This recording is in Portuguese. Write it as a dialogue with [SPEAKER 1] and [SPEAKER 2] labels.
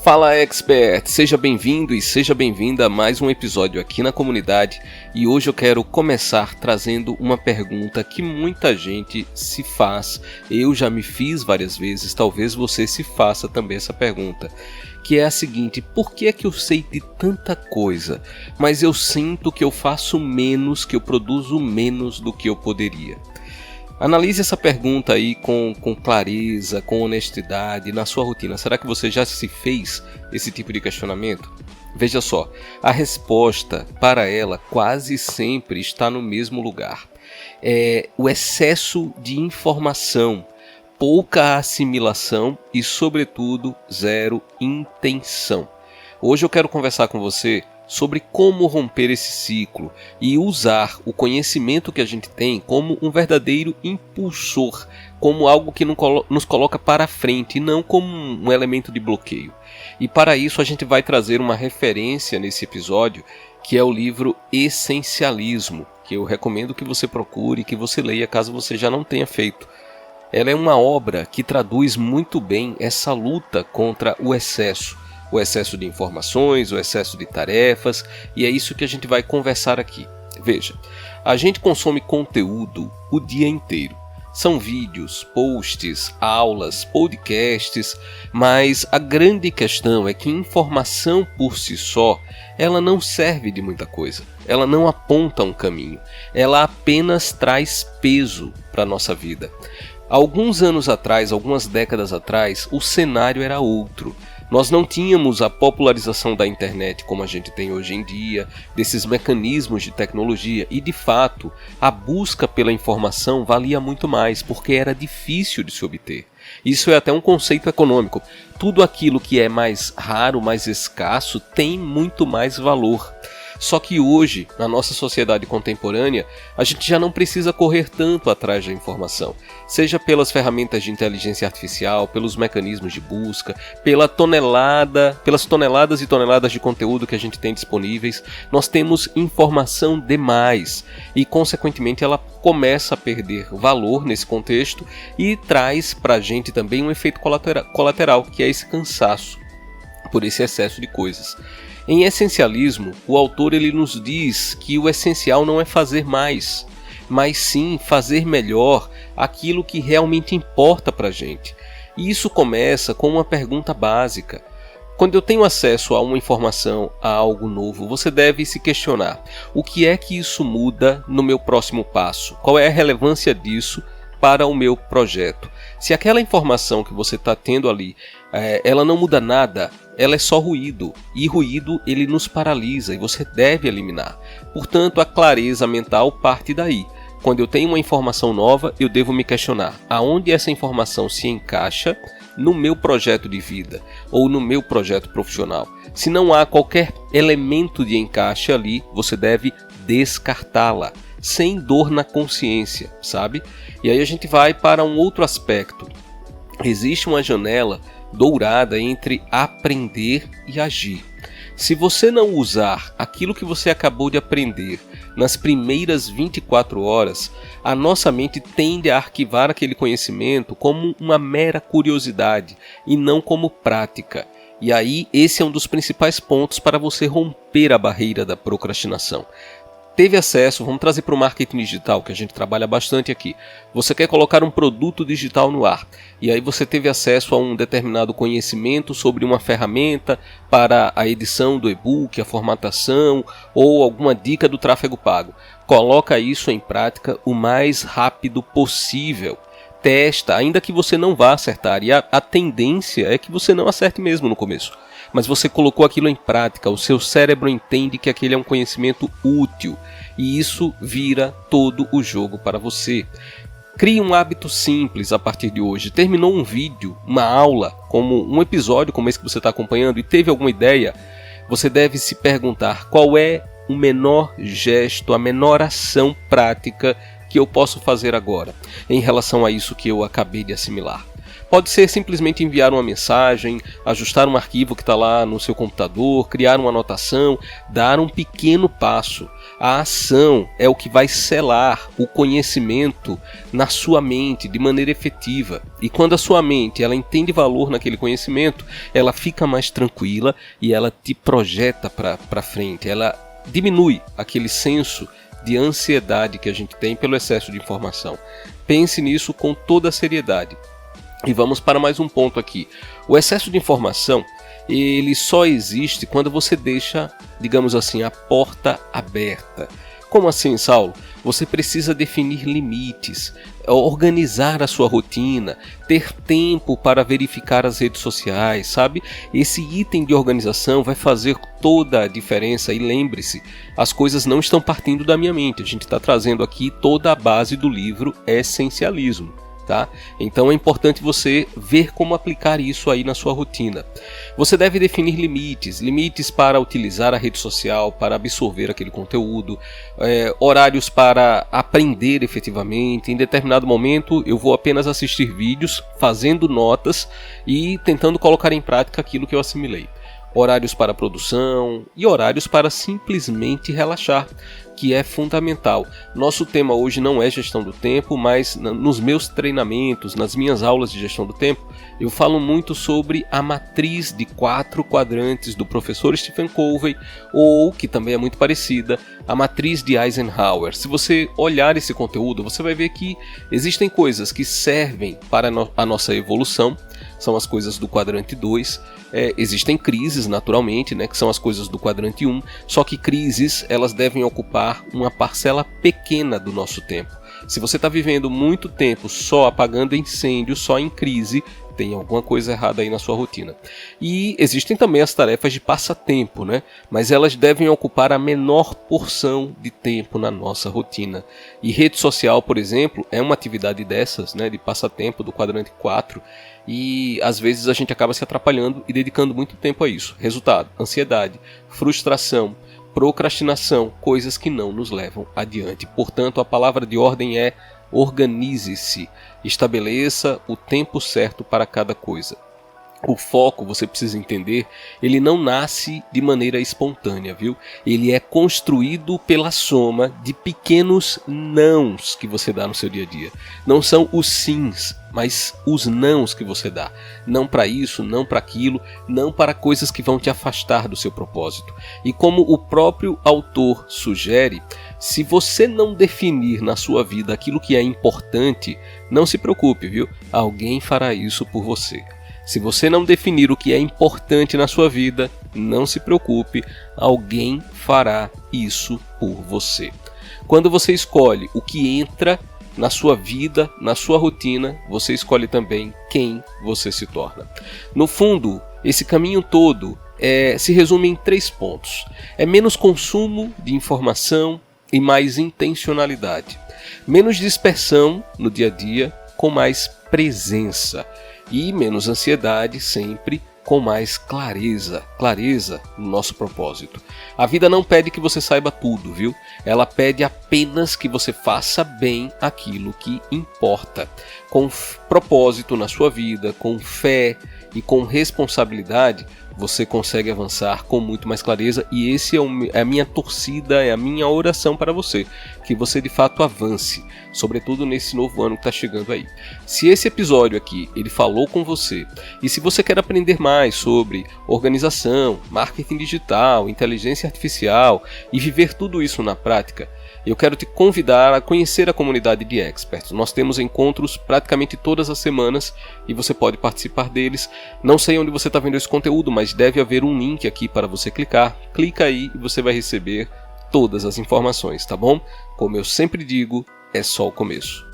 [SPEAKER 1] Fala Expert, seja bem-vindo e seja bem-vinda a mais um episódio aqui na comunidade e hoje eu quero começar trazendo uma pergunta que muita gente se faz, eu já me fiz várias vezes, talvez você se faça também essa pergunta, que é a seguinte: por que é que eu sei de tanta coisa, mas eu sinto que eu faço menos, que eu produzo menos do que eu poderia? Analise essa pergunta aí com clareza, com honestidade na sua rotina. Será que você já se fez esse tipo de questionamento? Veja só, a resposta para ela quase sempre está no mesmo lugar. É o excesso de informação, pouca assimilação e, sobretudo, zero intenção. Hoje eu quero conversar com você sobre como romper esse ciclo e usar o conhecimento que a gente tem como um verdadeiro impulsor, como algo que nos coloca para frente e não como um elemento de bloqueio. E para isso a gente vai trazer uma referência nesse episódio, que é o livro Essencialismo, que eu recomendo que você procure e que você leia caso você já não tenha feito. Ela é uma obra que traduz muito bem essa luta contra o excesso de informações, o excesso de tarefas, e é isso que a gente vai conversar aqui. Veja, a gente consome conteúdo o dia inteiro. São vídeos, posts, aulas, podcasts, mas a grande questão é que informação por si só, ela não serve de muita coisa. Ela não aponta um caminho, ela apenas traz peso para a nossa vida. Alguns anos atrás, algumas décadas atrás, o cenário era outro. Nós não tínhamos a popularização da internet como a gente tem hoje em dia, desses mecanismos de tecnologia, e de fato a busca pela informação valia muito mais, porque era difícil de se obter. Isso é até um conceito econômico. Tudo aquilo que é mais raro, mais escasso, tem muito mais valor. Só que hoje, na nossa sociedade contemporânea, a gente já não precisa correr tanto atrás da informação, seja pelas ferramentas de inteligência artificial, pelos mecanismos de busca, pelas toneladas e toneladas de conteúdo que a gente tem disponíveis. Nós temos informação demais e, consequentemente, ela começa a perder valor nesse contexto e traz para a gente também um efeito colateral, que é esse cansaço por esse excesso de coisas. Em Essencialismo, o autor ele nos diz que o essencial não é fazer mais, mas sim fazer melhor aquilo que realmente importa para a gente. E isso começa com uma pergunta básica. Quando eu tenho acesso a uma informação, a algo novo, você deve se questionar: o que é que isso muda no meu próximo passo? Qual é a relevância disso para o meu projeto? Se aquela informação que você está tendo ali, ela não muda nada, ela é só ruído, e ruído ele nos paralisa e você deve eliminar. Portanto, a clareza mental parte daí. Quando eu tenho uma informação nova, eu devo me questionar aonde essa informação se encaixa no meu projeto de vida ou no meu projeto profissional. Se não há qualquer elemento de encaixe ali, você deve descartá-la, sem dor na consciência, sabe? E aí a gente vai para um outro aspecto. Existe uma janela dourada entre aprender e agir. Se você não usar aquilo que você acabou de aprender nas primeiras 24 horas, a nossa mente tende a arquivar aquele conhecimento como uma mera curiosidade e não como prática. E aí esse é um dos principais pontos para você romper a barreira da procrastinação. Teve acesso, vamos trazer para o marketing digital, que a gente trabalha bastante aqui. Você quer colocar um produto digital no ar, e aí você teve acesso a um determinado conhecimento sobre uma ferramenta para a edição do e-book, a formatação, ou alguma dica do tráfego pago. Coloca isso em prática o mais rápido possível. Testa, ainda que você não vá acertar, e a tendência é que você não acerte mesmo no começo. Mas você colocou aquilo em prática, o seu cérebro entende que aquele é um conhecimento útil e isso vira todo o jogo para você. Crie um hábito simples a partir de hoje. Terminou um vídeo, uma aula, como um episódio como esse que você está acompanhando e teve alguma ideia, você deve se perguntar qual é o menor gesto, a menor ação prática que eu posso fazer agora em relação a isso que eu acabei de assimilar. Pode ser simplesmente enviar uma mensagem, ajustar um arquivo que está lá no seu computador, criar uma anotação, dar um pequeno passo. A ação é o que vai selar o conhecimento na sua mente de maneira efetiva. E quando a sua mente ela entende valor naquele conhecimento, ela fica mais tranquila e ela te projeta para frente. Ela diminui aquele senso de ansiedade que a gente tem pelo excesso de informação. Pense nisso com toda a seriedade. E vamos para mais um ponto aqui. O excesso de informação, ele só existe quando você deixa, digamos assim, a porta aberta. Como assim, Saulo? Você precisa definir limites, organizar a sua rotina, ter tempo para verificar as redes sociais, sabe? Esse item de organização vai fazer toda a diferença e lembre-se, as coisas não estão partindo da minha mente, a gente está trazendo aqui toda a base do livro Essencialismo. Tá? Então é importante você ver como aplicar isso aí na sua rotina. Você deve definir limites para utilizar a rede social, para absorver aquele conteúdo, horários para aprender efetivamente. Em determinado momento eu vou apenas assistir vídeos, fazendo notas e tentando colocar em prática aquilo que eu assimilei. Horários para produção e horários para simplesmente relaxar, que é fundamental. Nosso tema hoje não é gestão do tempo, mas nos meus treinamentos, nas minhas aulas de gestão do tempo, eu falo muito sobre a matriz de 4 quadrantes do professor Stephen Covey, ou, que também é muito parecida, a matriz de Eisenhower. Se você olhar esse conteúdo, você vai ver que existem coisas que servem para a nossa evolução, são as coisas do quadrante 2, existem crises naturalmente, né, que são as coisas do quadrante 1, só que crises elas devem ocupar uma parcela pequena do nosso tempo. Se você está vivendo muito tempo só apagando incêndio, só em crise, tem alguma coisa errada aí na sua rotina. E existem também as tarefas de passatempo, né? Mas elas devem ocupar a menor porção de tempo na nossa rotina. E rede social, por exemplo, é uma atividade dessas, né, de passatempo do quadrante 4, e às vezes a gente acaba se atrapalhando e dedicando muito tempo a isso. Resultado: ansiedade, frustração, procrastinação, coisas que não nos levam adiante. Portanto, a palavra de ordem é: organize-se, estabeleça o tempo certo para cada coisa. O foco, você precisa entender, ele não nasce de maneira espontânea, viu? Ele é construído pela soma de pequenos nãos que você dá no seu dia a dia. Não são os sims, mas os nãos que você dá. Não para isso, não para aquilo, não para coisas que vão te afastar do seu propósito. E como o próprio autor sugere, se você não definir na sua vida aquilo que é importante, não se preocupe, viu? Alguém fará isso por você. Se você não definir o que é importante na sua vida, não se preocupe, alguém fará isso por você. Quando você escolhe o que entra na sua vida, na sua rotina, você escolhe também quem você se torna. No fundo, esse caminho todo se resume em 3 pontos. É menos consumo de informação e mais intencionalidade. Menos dispersão no dia a dia, com mais presença. E menos ansiedade, sempre com mais clareza no nosso propósito. A vida não pede que você saiba tudo, viu? Ela pede apenas que você faça bem aquilo que importa. Com propósito na sua vida, com fé e com responsabilidade, você consegue avançar com muito mais clareza, e esse é a minha torcida, é a minha oração para você, que você de fato avance, sobretudo nesse novo ano que está chegando aí. Se esse episódio aqui, ele falou com você, e se você quer aprender mais sobre organização, marketing digital, inteligência artificial e viver tudo isso na prática, eu quero te convidar a conhecer a comunidade de experts. Nós temos encontros praticamente todas as semanas e você pode participar deles. Não sei onde você está vendo esse conteúdo, mas deve haver um link aqui para você clicar. Clica aí e você vai receber todas as informações, tá bom? Como eu sempre digo, é só o começo.